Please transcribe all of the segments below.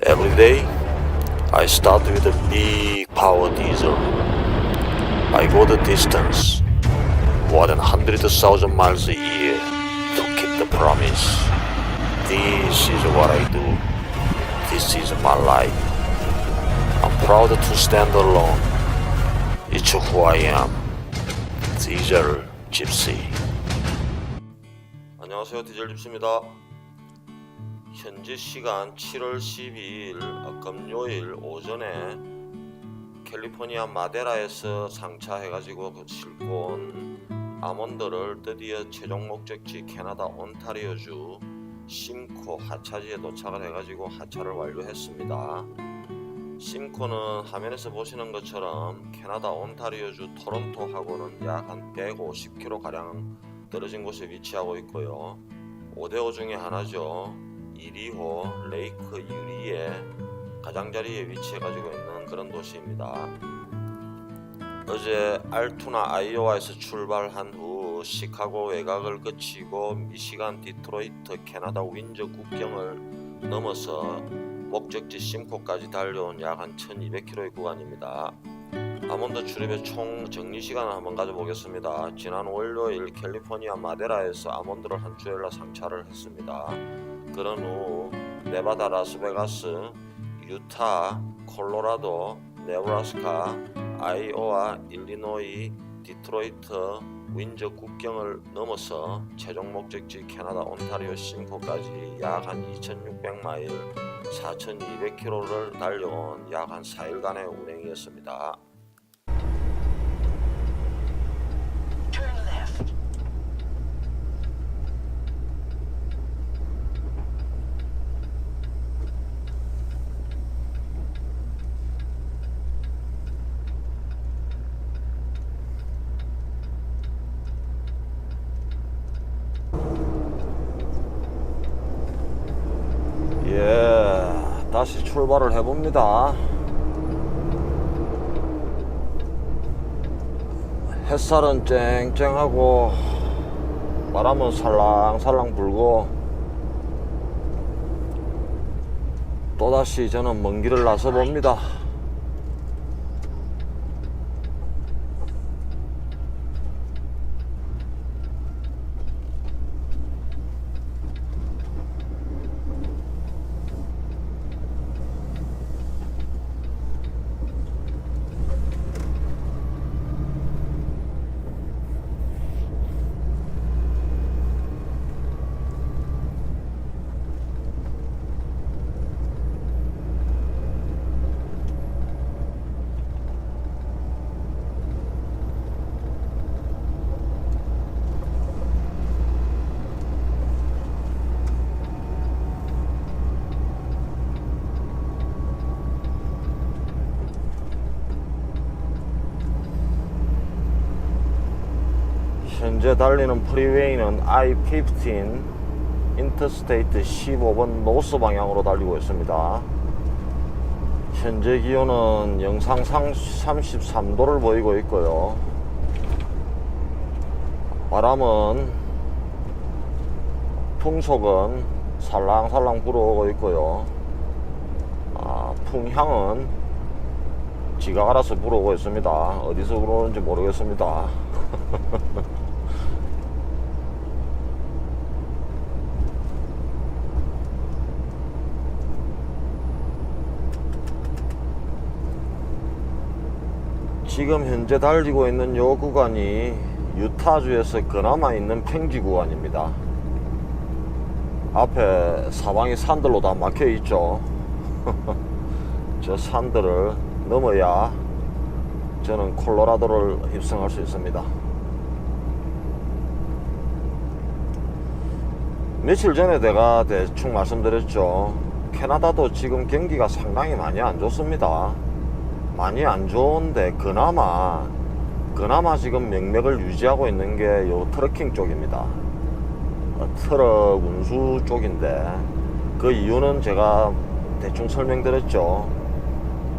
Every day, I start with a big power diesel. I go the distance, more than 100,000 miles a year, to keep the promise. This is what I do. This is my life. I'm proud to stand alone. It's who I am. 디젤 집시. 안녕하세요, 디젤 집시입니다. 현재 시간 7월 12일 금요일 오전에 캘리포니아 마데라에서 상차해가지고 싣고 온 아몬드를 드디어 최종 목적지 캐나다 온타리오주 심코 하차지에 도착을 해가지고 하차를 완료했습니다. 심코는 화면에서 보시는 것처럼 캐나다 온타리오주 토론토하고는 약 한 150km 가량 떨어진 곳에 위치하고 있고요. 5대5 중에 하나죠. 1~2호 레이크 유리의 가장자리에 위치해가지고 있는 그런 도시입니다. 어제 알투나 아이오와에서 출발한 후 시카고 외곽을 거치고 미시간 디트로이트 캐나다 윈저 국경을 넘어서 목적지 심코까지 달려온 약 한 1200km의 구간입니다. 아몬드 출입의 총 정리 시간을 한번 가져보겠습니다. 지난 월요일 캘리포니아 마데라에서 아몬드를 한 주엘라 상차를 했습니다. 그런 후 네바다 라스베가스, 유타, 콜로라도, 네브라스카, 아이오와, 일리노이, 디트로이트, 윈저 국경을 넘어서 최종 목적지 캐나다 온타리오 심코까지 약 한 2600마일, 4200km를 달려온 약 한 4일간의 운행이었습니다. 다시 출발을 해봅니다. 햇살은 쨍쨍하고 바람은 살랑살랑 불고 또다시 저는 먼 길을 나서 봅니다. 현재 달리는 프리웨이는 I-15 인터스테이트 15번 노스 방향으로 달리고 있습니다. 현재 기온은 영상상 33도를 보이고 있고요. 바람은 풍속은 살랑살랑 불어오고 있고요. 풍향은 지가 알아서 불어오고 있습니다. 어디서 불어오는지 모르겠습니다. 지금 현재 달리고 있는 요 구간이 유타주에서 그나마 있는 평지 구간입니다. 앞에 사방이 산들로 다 막혀 있죠. 저 산들을 넘어야 저는 콜로라도를 입성할 수 있습니다. 며칠 전에 내가 대충 말씀드렸죠. 캐나다도 지금 경기가 상당히 많이 안 좋습니다. 많이 안 좋은데 그나마 지금 명맥을 유지하고 있는 게 요 트러킹 쪽입니다. 트럭 운수 쪽인데 그 이유는 제가 대충 설명드렸죠.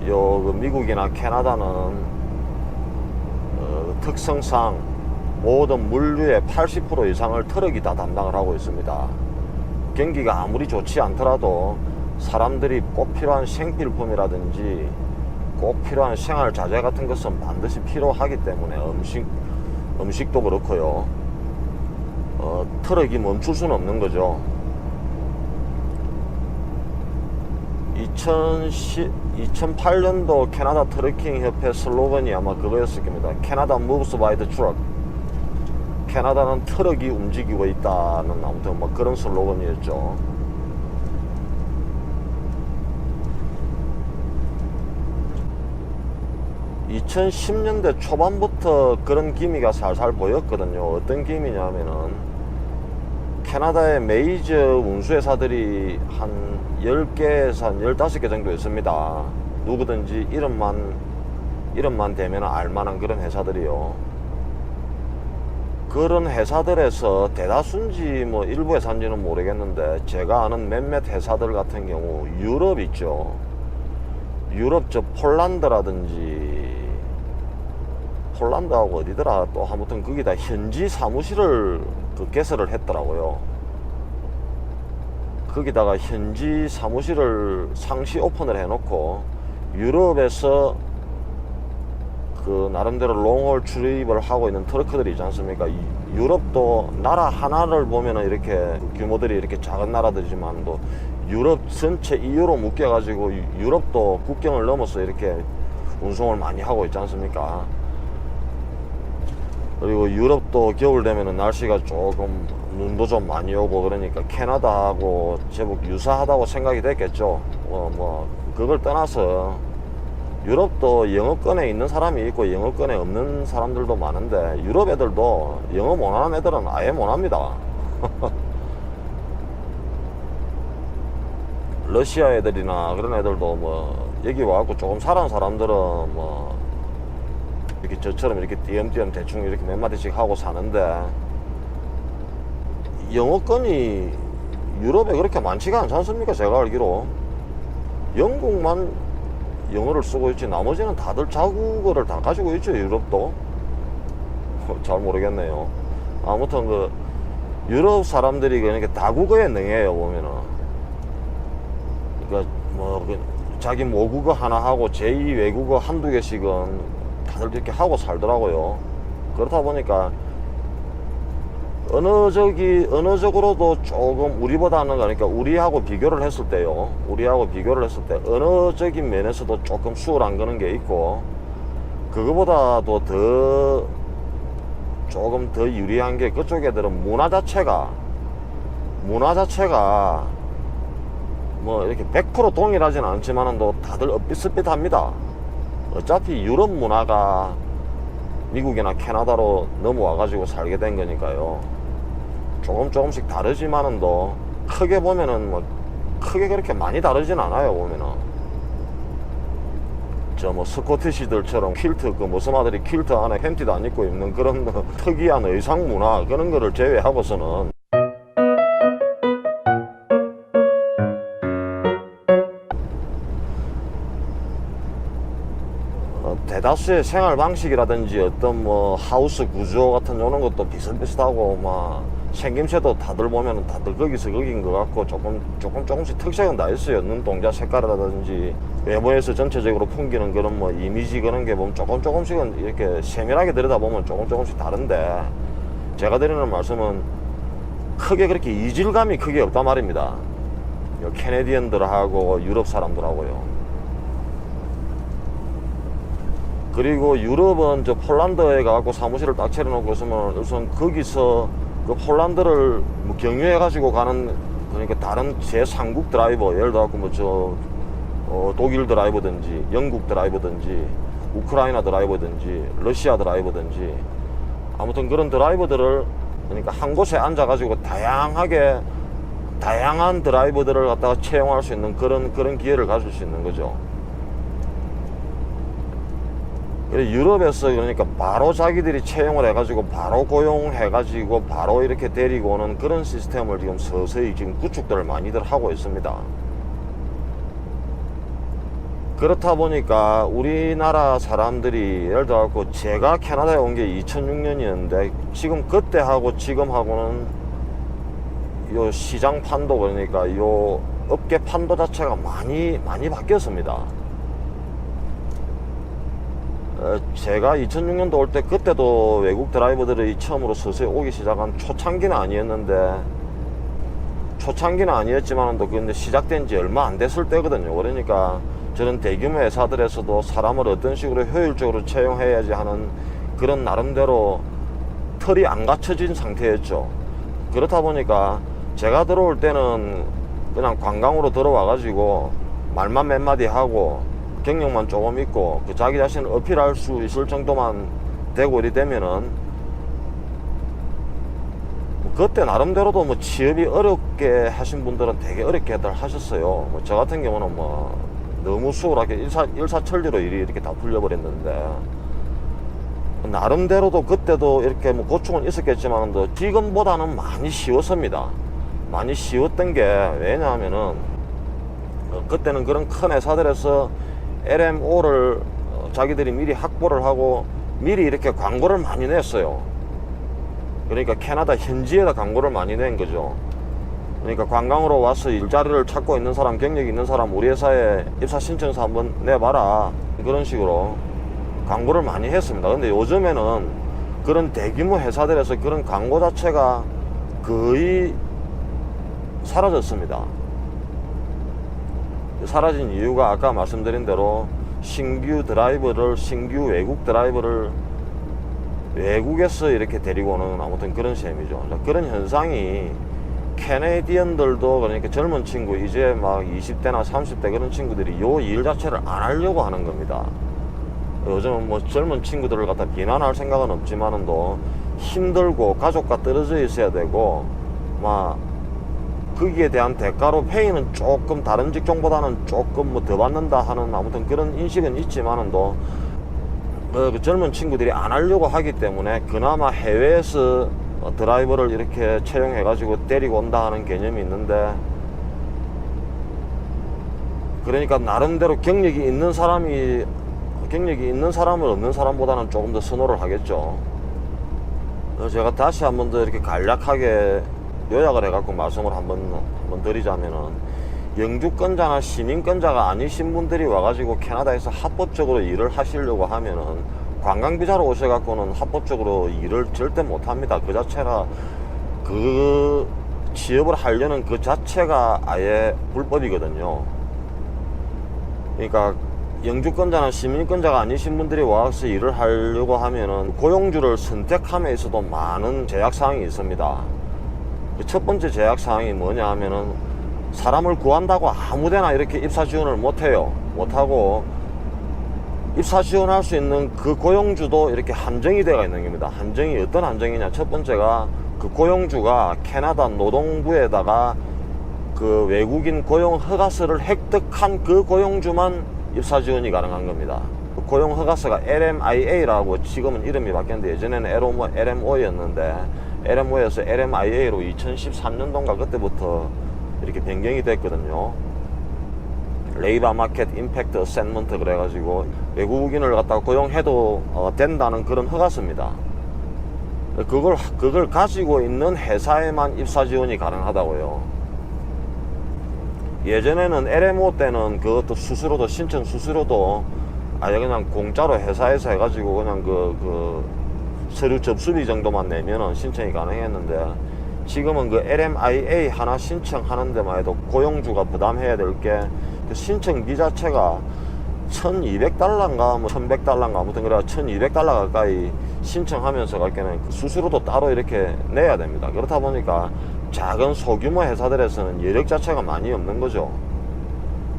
요 미국이나 캐나다는 특성상 모든 물류의 80% 이상을 트럭이 다 담당을 하고 있습니다. 경기가 아무리 좋지 않더라도 사람들이 꼭 필요한 생필품이라든지 꼭 필요한 생활 자재 같은 것은 반드시 필요하기 때문에 음식도 그렇고요. 트럭이 멈출 수는 없는 거죠. 2008년도 캐나다 트러킹 협회 슬로건이 아마 그거였을 겁니다. 캐나다 moves by the truck. 캐나다는 트럭이 움직이고 있다는 아무튼 뭐 그런 슬로건이었죠. 2010년대 초반부터 그런 기미가 살살 보였거든요. 어떤 기미냐면은 캐나다의 메이저 운수회사들이 한 10개에서 한 15개 정도 있습니다. 누구든지 이름만 대면 알만한 그런 회사들이요. 그런 회사들에서 대다수인지 뭐 일부 회사인지는 모르겠는데 제가 아는 몇몇 회사들 같은 경우 유럽 있죠. 유럽 저 폴란드하고 어디더라 또 아무튼 거기다 현지 사무실을 개설을 했더라고요. 거기다가 현지 사무실을 상시 오픈을 해놓고 유럽에서 그 나름대로 롱홀 출입을 하고 있는 트러크들이 있지 않습니까? 유럽도 나라 하나를 보면은 이렇게 규모들이 이렇게 작은 나라들이지만 또 유럽 전체 EU로 묶여가지고 유럽도 국경을 넘어서 이렇게 운송을 많이 하고 있지 않습니까? 그리고 유럽도 겨울 되면은 날씨가 조금 눈도 좀 많이 오고 그러니까 캐나다하고 제법 유사하다고 생각이 됐겠죠. 뭐 그걸 떠나서 유럽도 영어권에 있는 사람이 있고 영어권에 없는 사람들도 많은데 유럽 애들도 영어 못하는 애들은 아예 못합니다. 러시아 애들이나 그런 애들도 뭐 여기 와갖고 조금 살아온 사람들은 뭐 이렇게 저처럼 이렇게 띄엄띄엄 대충 이렇게 몇 마디씩 하고 사는데 영어권이 유럽에 그렇게 많지가 않지 않습니까? 제가 알기로 영국만 영어를 쓰고 있지 나머지는 다들 자국어를 다 가지고 있죠. 유럽도 잘 모르겠네요. 아무튼 그 유럽 사람들이 그러니까 다국어에 능해요. 보면은 그러니까 뭐 자기 모국어 하나 하고 제2 외국어 한두 개씩은 다들 이렇게 하고 살더라고요. 그렇다 보니까 언어적으로도 조금 우리보다는 그러니까 우리하고 비교를 했을 때 언어적인 면에서도 조금 수월한 거는 게 있고 그거보다도 조금 더 유리한 게 그쪽 애들은 문화 자체가 뭐 이렇게 100% 동일하진 않지만은 또 다들 비슷비슷합니다. 어차피 유럽 문화가 미국이나 캐나다로 넘어와 가지고 살게 된 거니까요. 조금씩 다르지만은 또 크게 보면은 뭐 크게 그렇게 많이 다르진 않아요. 보면은 저 뭐 스코티시들처럼 퀼트 그 모스마들이 퀼트 안에 팬티도 안 입고 입는 그런 특이한 의상 문화 그런 거를 제외하고서는 대다수의 생활 방식이라든지 어떤 뭐 하우스 구조 같은 이런 것도 비슷비슷하고 막 생김새도 다들 보면은 다들 거기서 거긴 것 같고 조금씩 특색은 다 있어요. 눈동자 색깔이라든지 외모에서 전체적으로 풍기는 그런 뭐 이미지 그런 게 보면 조금씩은 이렇게 세밀하게 들여다보면 조금씩 다른데 제가 드리는 말씀은 크게 그렇게 이질감이 크게 없단 말입니다. 캐네디언들하고 유럽 사람들하고요. 그리고 유럽은 저 폴란드에 가고 사무실을 딱 차려놓고 있으면 우선 거기서 그 폴란드를 뭐 경유해 가지고 가는 그러니까 다른 제3국 드라이버 예를 들어 뭐 독일 드라이버든지 영국 드라이버든지 우크라이나 드라이버든지 러시아 드라이버든지 아무튼 그런 드라이버들을 그러니까 한 곳에 앉아 가지고 다양한 드라이버들을 갖다가 채용할 수 있는 그런 기회를 가질 수 있는 거죠. 유럽에서 그러니까 바로 자기들이 채용을 해가지고 바로 고용해가지고 바로 이렇게 데리고 오는 그런 시스템을 지금 서서히 지금 구축들을 많이들 하고 있습니다. 그렇다 보니까 우리나라 사람들이 예를 들어 제가 캐나다에 온 게 2006년이었는데 지금 그때하고 지금하고는 요 시장판도 그러니까 요 업계 판도 자체가 많이 바뀌었습니다. 제가 2006년도 올 때 그때도 외국 드라이버들이 처음으로 서서히 오기 시작한 초창기는 아니었지만 또 근데 시작된 지 얼마 안 됐을 때거든요. 그러니까 저런 대규모 회사들에서도 사람을 어떤 식으로 효율적으로 채용해야지 하는 그런 나름대로 틀이 안 갖춰진 상태였죠. 그렇다 보니까 제가 들어올 때는 그냥 관광으로 들어와 가지고 말만 몇 마디 하고 경력만 조금 있고 그 자기 자신을 어필할 수 있을 정도만 되고 이리 되면은 그때 나름대로도 뭐 취업이 어렵게 하신 분들은 되게 어렵게들 하셨어요. 뭐 저 같은 경우는 뭐 너무 수월하게 일사천리로 일이 이렇게 다 풀려버렸는데, 나름대로도 그때도 이렇게 뭐 고충은 있었겠지만 지금보다는 많이 쉬웠습니다. 많이 쉬웠던 게 왜냐하면은 그때는 그런 큰 회사들에서 LMO를 자기들이 미리 확보를 하고 미리 이렇게 광고를 많이 냈어요. 그러니까 캐나다 현지에다 광고를 많이 낸 거죠. 그러니까 관광으로 와서 일자리를 찾고 있는 사람, 경력이 있는 사람 우리 회사에 입사 신청서 한번 내봐라, 그런 식으로 광고를 많이 했습니다. 근데 요즘에는 그런 대규모 회사들에서 그런 광고 자체가 거의 사라졌습니다. 사라진 이유가 아까 말씀드린 대로 신규 외국 드라이버를 외국에서 이렇게 데리고 오는 아무튼 그런 셈이죠. 그런 현상이 캐네디언들도, 그러니까 젊은 친구, 이제 막 20대나 30대 그런 친구들이 요 일 자체를 안 하려고 하는 겁니다. 요즘은 뭐 젊은 친구들을 갖다 비난할 생각은 없지만은도 힘들고 가족과 떨어져 있어야 되고 막 거기에 대한 대가로 페이는 조금 다른 직종보다는 조금 뭐 더 받는다 하는 아무튼 그런 인식은 있지만은도 그 젊은 친구들이 안 하려고 하기 때문에 그나마 해외에서 드라이버를 이렇게 채용해 가지고 데리고 온다 하는 개념이 있는데, 그러니까 나름대로 경력이 있는 사람을 없는 사람보다는 조금 더 선호를 하겠죠. 제가 다시 한번 더 이렇게 간략하게 요약을 해갖고 말씀을 한번 드리자면은, 영주권자나 시민권자가 아니신 분들이 와가지고 캐나다에서 합법적으로 일을 하시려고 하면은 관광비자로 오셔갖고는 합법적으로 일을 절대 못합니다. 그 자체가 그 취업을 하려는 그 자체가 아예 불법이거든요. 그러니까 영주권자나 시민권자가 아니신 분들이 와서 일을 하려고 하면은 고용주를 선택함에 있어도 많은 제약사항이 있습니다. 그 첫 번째 제약사항이 뭐냐 하면은 사람을 구한다고 아무데나 이렇게 입사 지원을 못하고 입사 지원할 수 있는 그 고용주도 이렇게 한정이 되어 있는 겁니다. 한정이 어떤 한정이냐, 첫 번째가 그 고용주가 캐나다 노동부에다가 그 외국인 고용 허가서를 획득한 그 고용주만 입사 지원이 가능한 겁니다. 그 고용 허가서가 LMIA라고 지금은 이름이 바뀌었는데 예전에는 LMO였는데 LMO에서 LMIA로 2013년도인가 그때부터 이렇게 변경이 됐거든요. 레이버 마켓 임팩트 어센먼트 그래가지고 외국인을 갖다가 고용해도 된다는 그런 허가서입니다. 그걸 가지고 있는 회사에만 입사 지원이 가능하다고요. 예전에는 LMO 때는 그것도 신청 수수료도 아예 그냥 공짜로 회사에서 해가지고 그냥 그 서류 접수비 정도만 내면은 신청이 가능했는데, 지금은 그 LMIA 하나 신청하는 데만 해도 고용주가 부담해야 될 게 그 신청비 자체가 $1,200인가 뭐 $1,100인가 아무튼 그래 $1,200 가까이 신청하면서 갈 때는 그 수수료도 따로 이렇게 내야 됩니다. 그렇다 보니까 작은 소규모 회사들에서는 여력 자체가 많이 없는 거죠.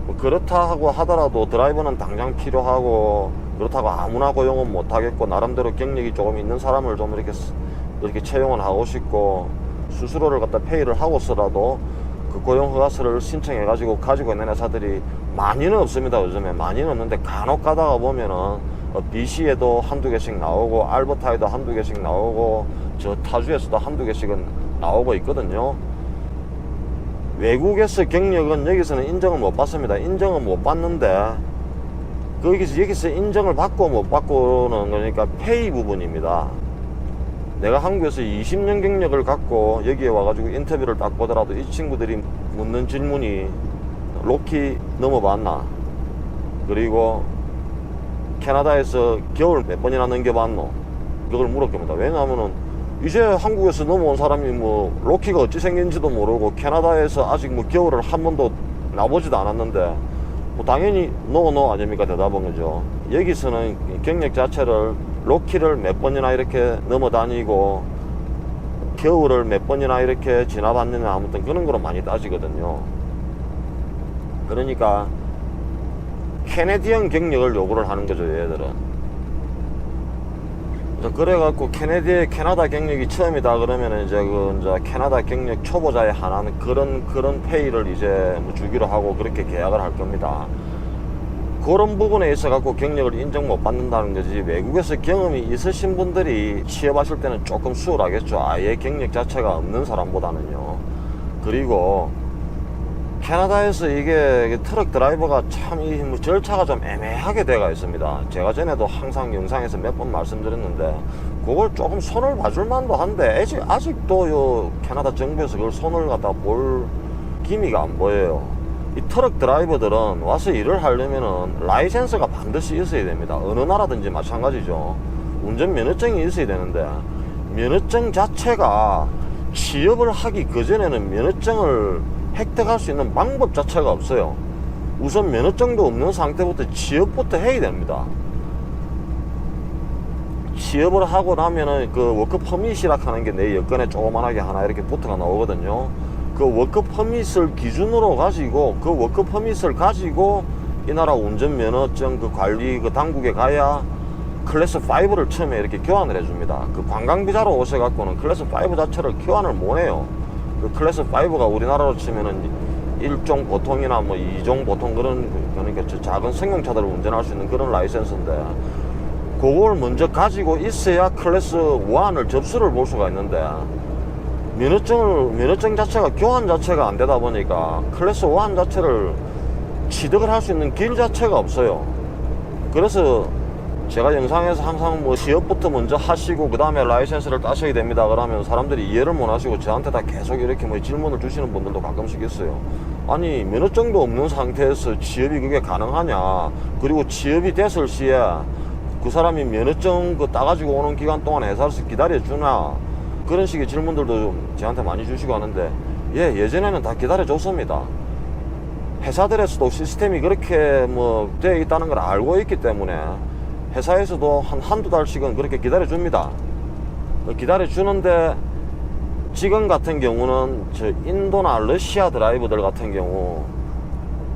뭐 그렇다고 하더라도 드라이버는 당장 필요하고, 그렇다고 아무나 고용은 못 하겠고, 나름대로 경력이 조금 있는 사람을 좀 이렇게 채용을 하고 싶고, 수수료를 갖다 페이를 하고서라도 그 고용 허가서를 신청해 가지고 가지고 있는 회사들이 많이는 없습니다. 요즘에 많이는 없는데 간혹 가다가 보면은 BC에도 한두 개씩 나오고 알버타에도 한두 개씩 나오고 저 타주에서도 한두 개씩은 나오고 있거든요. 외국에서 경력은 여기서는 인정을 못 받습니다. 인정은 못 받는데 여기서 인정을 받고 못 받고는 그러니까 페이 부분입니다. 내가 한국에서 20년 경력을 갖고 여기에 와가지고 인터뷰를 딱 보더라도 이 친구들이 묻는 질문이 로키 넘어봤나? 그리고 캐나다에서 겨울 몇 번이나 넘겨봤노? 그걸 물었습니다. 왜냐하면은 이제 한국에서 넘어온 사람이 뭐 로키가 어찌 생긴지도 모르고 캐나다에서 아직 뭐 겨울을 한 번도 나보지도 않았는데 뭐 당연히 노 아닙니까? 대답은 그죠. 여기서는 경력 자체를 로키를 몇 번이나 이렇게 넘어다니고 겨울을 몇 번이나 이렇게 지나봤느냐 아무튼 그런 거로 많이 따지거든요. 그러니까 캐네디언 경력을 요구를 하는 거죠, 얘들은. 그래갖고 캐나다 경력이 처음이다 그러면은 이제 캐나다 경력 초보자에 한한 그런 페이를 이제 뭐 주기로 하고 그렇게 계약을 할 겁니다. 그런 부분에 있어 갖고 경력을 인정 못 받는다는 거지, 외국에서 경험이 있으신 분들이 취업하실 때는 조금 수월하겠죠. 아예 경력 자체가 없는 사람보다는요. 그리고 캐나다에서 이게 트럭 드라이버가 참 뭐 절차가 좀 애매하게 되어 있습니다. 제가 전에도 항상 영상에서 몇 번 말씀드렸는데 그걸 조금 손을 봐줄 만도 한데 아직도 요 캐나다 정부에서 그걸 손을 갖다 볼 기미가 안 보여요. 이 트럭 드라이버들은 와서 일을 하려면은 라이센스가 반드시 있어야 됩니다. 어느 나라든지 마찬가지죠. 운전 면허증이 있어야 되는데 면허증 자체가 취업을 하기 그전에는 면허증을 획득할 수 있는 방법 자체가 없어요. 우선 면허증도 없는 상태부터 취업부터 해야 됩니다. 취업을 하고 나면은 그 워크 퍼밋이라 하는 게 내 여권에 조그만하게 하나 이렇게 붙어가 나오거든요. 그 워크 퍼밋을 기준으로 가지고 그 워크 퍼밋을 가지고 이 나라 운전 면허증 그 관리 그 당국에 가야 클래스 5를 처음에 이렇게 교환을 해줍니다. 그 관광비자로 오셔갖고는 클래스 5 자체를 교환을 못해요. 그 클래스 5가 우리나라로 치면은 1종 보통이나 뭐 2종 보통 그러니까 작은 승용차들을 운전할 수 있는 그런 라이센스인데 그걸 먼저 가지고 있어야 클래스 1을 접수를 볼 수가 있는데 면허증 자체가 교환 자체가 안 되다 보니까 클래스 1 자체를 취득을 할 수 있는 길 자체가 없어요. 그래서 제가 영상에서 항상 뭐 취업부터 먼저 하시고 그 다음에 라이센스를 따셔야 됩니다 그러면 사람들이 이해를 못 하시고 저한테 다 계속 이렇게 뭐 질문을 주시는 분들도 가끔씩 있어요. 아니 면허증도 없는 상태에서 취업이 그게 가능하냐, 그리고 취업이 됐을 시에 그 사람이 면허증 그 따가지고 오는 기간 동안 회사에서 기다려주나, 그런 식의 질문들도 좀 저한테 많이 주시고 하는데 예전에는 다 기다려줬습니다. 회사들에서도 시스템이 그렇게 뭐 되어 있다는 걸 알고 있기 때문에 회사에서도 한두 달씩은 그렇게 기다려줍니다. 기다려주는데 지금 같은 경우는 저 인도나 러시아 드라이버들 같은 경우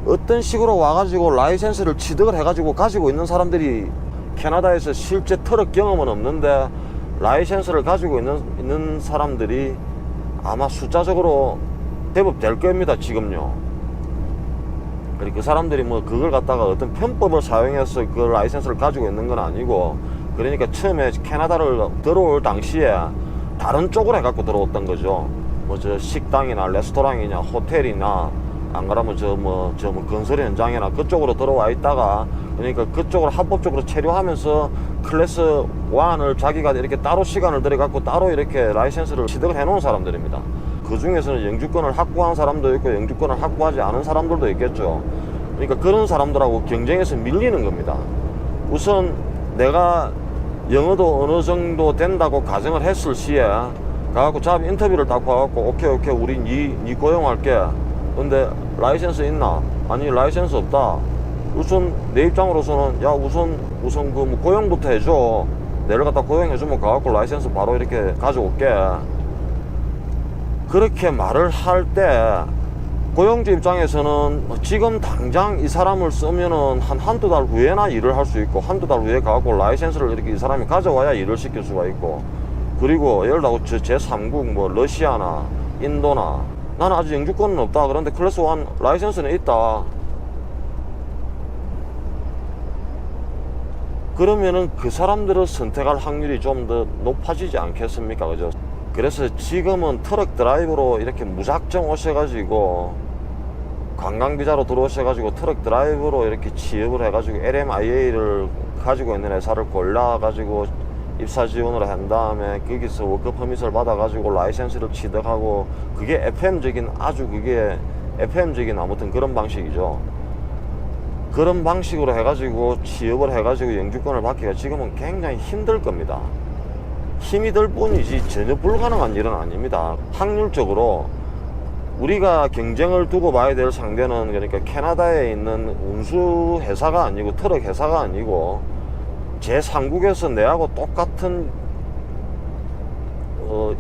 어떤 식으로 와가지고 라이센스를 취득을 해가지고 가지고 있는 사람들이 캐나다에서 실제 트럭 경험은 없는데 라이센스를 가지고 있는 사람들이 아마 숫자적으로 제법 될 겁니다. 지금요. 그리고 그 사람들이 뭐 그걸 갖다가 어떤 편법을 사용해서 그 라이센스를 가지고 있는 건 아니고, 그러니까 처음에 캐나다를 들어올 당시에 다른 쪽으로 해갖고 들어왔던 거죠. 뭐 저 식당이나 레스토랑이나 호텔이나 안 그러면 저 뭐 건설 현장이나 그쪽으로 들어와 있다가, 그러니까 그쪽으로 합법적으로 체류하면서 클래스 1을 자기가 이렇게 따로 시간을 들여갖고 따로 이렇게 라이센스를 취득을 해놓은 사람들입니다. 그 중에서는 영주권을 확보한 사람도 있고 영주권을 확보하지 않은 사람들도 있겠죠. 그러니까 그런 사람들하고 경쟁해서 밀리는 겁니다. 우선 내가 영어도 어느 정도 된다고 가정을 했을 시에 가갖고 잡 인터뷰를 딱 봐갖고 오케이 우리 니 고용할게. 근데 라이센스 있나? 아니 라이센스 없다. 우선 내 입장으로서는 야 우선 그 뭐 고용부터 해줘. 내를 갖다 고용해주면 가갖고 라이센스 바로 이렇게 가져올게. 그렇게 말을 할 때 고용주 입장에서는 지금 당장 이 사람을 쓰면은 한두 달 후에나 일을 할 수 있고, 한두 달 후에 가고 라이센스를 이렇게 이 사람이 가져와야 일을 시킬 수가 있고, 그리고 예를 들어 제3국 뭐 러시아나 인도나 나는 아직 영주권은 없다. 그런데 클래스 1 라이센스는 있다. 그러면은 그 사람들을 선택할 확률이 좀 더 높아지지 않겠습니까? 그죠? 그래서 지금은 트럭 드라이버로 이렇게 무작정 오셔가지고 관광비자로 들어오셔가지고 트럭 드라이버로 이렇게 취업을 해가지고 LMIA를 가지고 있는 회사를 골라가지고 입사 지원을 한 다음에 거기서 워크 퍼밋을 받아가지고 라이센스를 취득하고, 그게 FM적인 아주 그게 FM적인 아무튼 그런 방식이죠. 그런 방식으로 해가지고 취업을 해가지고 영주권을 받기가 지금은 굉장히 힘들 겁니다. 힘이 들 뿐이지 전혀 불가능한 일은 아닙니다. 확률적으로 우리가 경쟁을 두고 봐야 될 상대는 그러니까 캐나다에 있는 운수 회사가 아니고 트럭 회사가 아니고 제3국에서 내하고 똑같은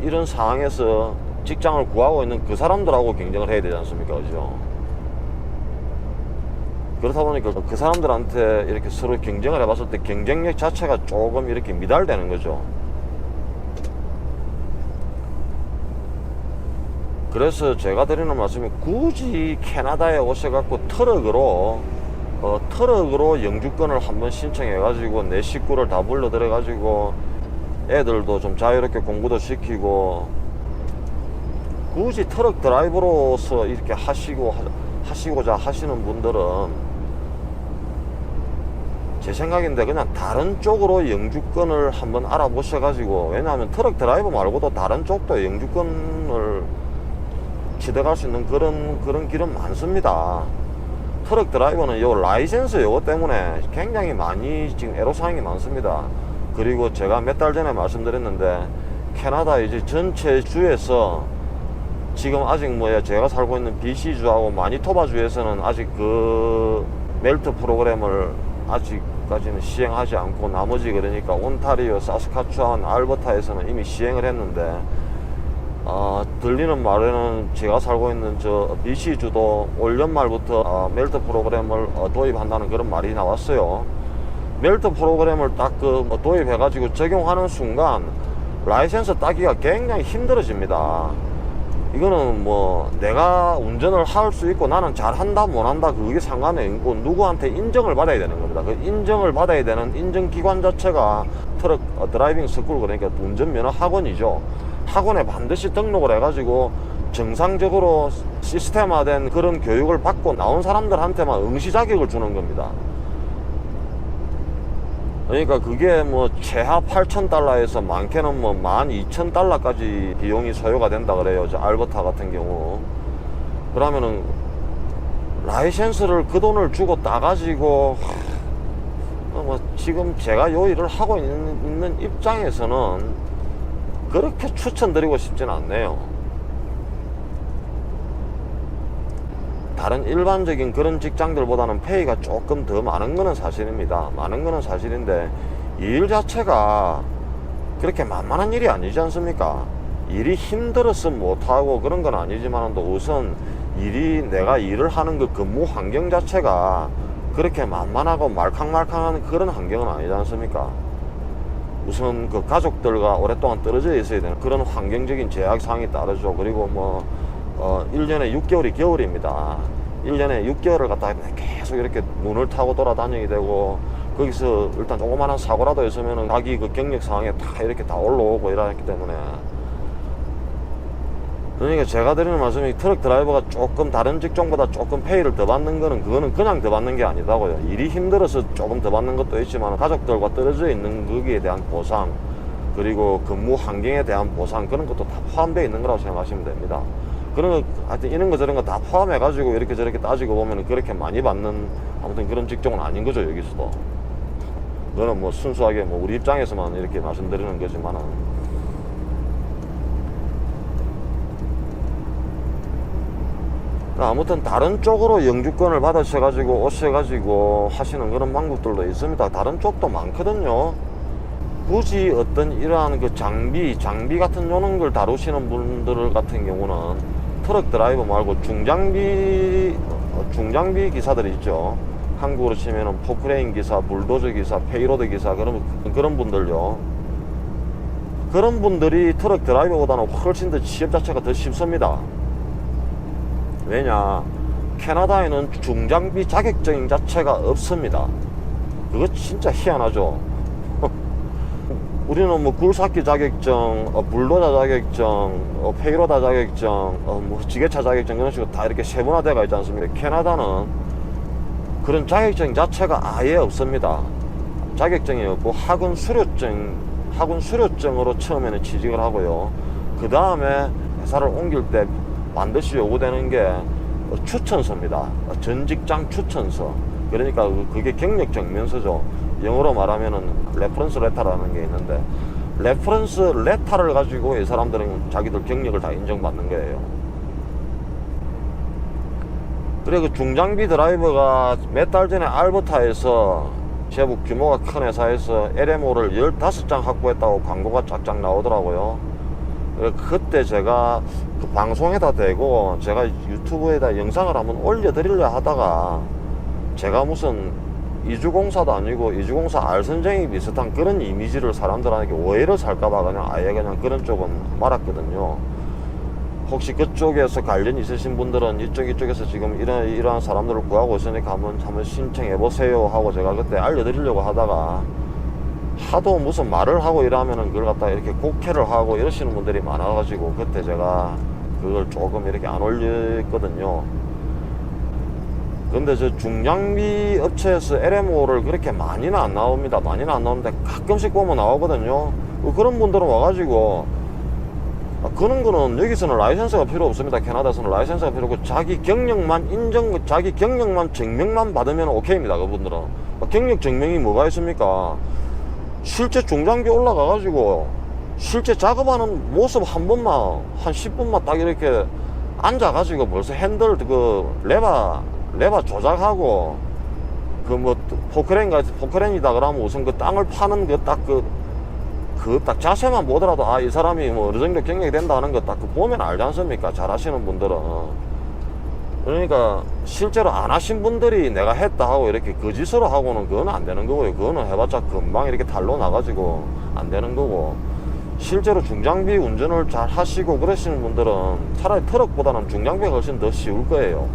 이런 상황에서 직장을 구하고 있는 그 사람들하고 경쟁을 해야 되지 않습니까? 그죠? 그렇다 보니까 그 사람들한테 이렇게 서로 경쟁을 해봤을 때 경쟁력 자체가 조금 이렇게 미달되는 거죠. 그래서 제가 드리는 말씀이 굳이 캐나다에 오셔갖고 트럭으로 영주권을 한번 신청해가지고 내 식구를 다 불러들여가지고 애들도 좀 자유롭게 공부도 시키고 굳이 트럭 드라이버로서 이렇게 하시고자 하시는 분들은 제 생각인데 그냥 다른 쪽으로 영주권을 한번 알아보셔가지고, 왜냐하면 트럭 드라이버 말고도 다른 쪽도 영주권을 취득할 수 있는 그런 길은 많습니다. 트럭 드라이버는 요 라이센스 요거 때문에 굉장히 많이 지금 애로사항이 많습니다. 그리고 제가 몇 달 전에 말씀드렸는데 캐나다 이제 전체 주에서 지금 아직 제가 살고 있는 BC주하고 마니토바 주에서는 아직 그 멜트 프로그램을 아직까지는 시행하지 않고, 나머지 그러니까 온타리오, 사스카추안, 알버타에서는 이미 시행을 했는데, 들리는 말에는 제가 살고 있는 저 BC주도 올 연말부터 멜트 프로그램을 도입한다는 그런 말이 나왔어요. 멜트 프로그램을 딱 도입해가지고 적용하는 순간 라이센스 따기가 굉장히 힘들어집니다. 이거는 내가 운전을 할 수 있고 나는 잘한다 못한다 그게 상관이 없고 누구한테 인정을 받아야 되는 겁니다. 그 인정을 받아야 되는 인정기관 자체가 트럭 드라이빙 스쿨, 그러니까 운전면허 학원이죠. 학원에 반드시 등록을 해가지고 정상적으로 시스템화된 그런 교육을 받고 나온 사람들한테만 응시 자격을 주는 겁니다. 그러니까 그게 최하 $8,000에서 많게는 $12,000까지 비용이 소요가 된다 그래요. 저 알버타 같은 경우. 그러면은 라이센스를 그 돈을 주고 따가지고 지금 제가 요 일을 하고 있는 입장에서는 그렇게 추천드리고 싶진 않네요. 다른 일반적인 그런 직장들보다는 페이가 조금 더 많은 거는 사실입니다. 많은 거는 사실인데 이 일 자체가 그렇게 만만한 일이 아니지 않습니까? 일이 힘들어서 못하고 그런 건 아니지만 또 우선 내가 일을 하는 그 근무 환경 자체가 그렇게 만만하고 말캉말캉한 그런 환경은 아니지 않습니까? 우선 그 가족들과 오랫동안 떨어져 있어야 되는 그런 환경적인 제약사항이 따르죠. 그리고 1년에 6개월이 겨울입니다. 1년에 6개월을 갖다가 계속 이렇게 눈을 타고 돌아다니게 되고, 거기서 일단 조그마한 사고라도 있으면은 자기 그 경력 상황에 이렇게 다 올라오고 이러기 때문에. 그러니까 제가 드리는 말씀이 트럭 드라이버가 조금 다른 직종보다 조금 페이를 더 받는 그거는 그냥 더 받는 게 아니다고요. 일이 힘들어서 조금 더 받는 것도 있지만 가족들과 떨어져 있는 거기에 대한 보상, 그리고 근무 환경에 대한 보상, 그런 것도 다 포함되어 있는 거라고 생각하시면 됩니다. 그런 거, 하여튼 이런 거 저런 거 다 포함해가지고 이렇게 저렇게 따지고 보면 그렇게 많이 받는 아무튼 그런 직종은 아닌 거죠, 여기서도. 그거는 순수하게 우리 입장에서만 이렇게 말씀드리는 거지만은. 아무튼 다른 쪽으로 영주권을 받으셔가지고 오셔가지고 하시는 그런 방법들도 있습니다. 다른 쪽도 많거든요. 굳이 어떤 이러한 그 장비 같은 요런 걸 다루시는 분들 같은 경우는 트럭 드라이버 말고 중장비 기사들이 있죠. 한국으로 치면은 포크레인 기사, 불도저 기사, 페이로드 기사, 그런 분들요. 그런 분들이 트럭 드라이버보다는 훨씬 더 취업 자체가 더 쉽습니다. 왜냐, 캐나다에는 중장비 자격증 자체가 없습니다. 그거 진짜 희한하죠. 우리는 굴삭기 자격증, 불도저 자격증, 페이로다 자격증, 지게차 자격증, 이런 식으로 다 이렇게 세분화되어 있지 않습니까? 캐나다는 그런 자격증 자체가 아예 없습니다. 자격증이 없고 학원 수료증으로 처음에는 취직을 하고요. 그 다음에 회사를 옮길 때 반드시 요구되는 게 추천서입니다. 전 직장 추천서. 그러니까 그게 경력 증명서죠. 영어로 말하면은 레퍼런스 레터라는 게 있는데, 레퍼런스 레터를 가지고 이 사람들은 자기들 경력을 다 인정받는 거예요. 그래, 그 중장비 드라이버가 몇 달 전에 알버타에서 제법 규모가 큰 회사에서 LMO를 15장 확보했다고 광고가 쫙쫙 나오더라고요. 그때 제가 그 방송에다 대고 제가 유튜브에다 영상을 한번 올려드리려 하다가, 제가 무슨 이주공사도 아니고 이주공사 알선생이 비슷한 그런 이미지를 사람들한테 오해를 살까봐 그냥 아예 그냥 그런 쪽은 말았거든요. 혹시 그쪽에서 관련 있으신 분들은 이쪽에서 지금 이러한 사람들을 구하고 있으니까 한번 신청해 보세요 하고 제가 그때 알려드리려고 하다가, 하도 무슨 말을 하고 이러면은 그걸 갖다가 이렇게 곡해를 하고 이러시는 분들이 많아가지고 그때 제가 그걸 조금 이렇게 안 올렸거든요. 근데 저 중장비 업체에서 LMO를 그렇게 많이는 안 나옵니다. 많이는 안 나오는데 가끔씩 보면 나오거든요. 그런 분들은 와가지고, 그런 거는 여기서는 라이센스가 필요 없습니다. 캐나다에서는 라이센스가 필요 없고 자기 경력만 증명만 받으면 오케이입니다. 그분들은. 경력 증명이 뭐가 있습니까? 실제 중장비 올라가가지고 실제 작업하는 모습 한 번만, 한 10분만 딱 이렇게 앉아가지고 벌써 핸들 레바 조작하고, 그 뭐 포크레인이다 그러면 우선 그 땅을 파는 그 딱 자세만 보더라도 이 사람이 뭐 어느 정도 경력이 된다는 거 딱 보면 알지 않습니까? 잘 하시는 분들은. 그러니까 실제로 안 하신 분들이 내가 했다 하고 이렇게 거짓으로 하고는 그거는 안 되는 거고요. 그거는 해봤자 금방 이렇게 달로 나가지고 안 되는 거고, 실제로 중장비 운전을 잘 하시고 그러시는 분들은 차라리 트럭보다는 중장비가 훨씬 더 쉬울 거예요.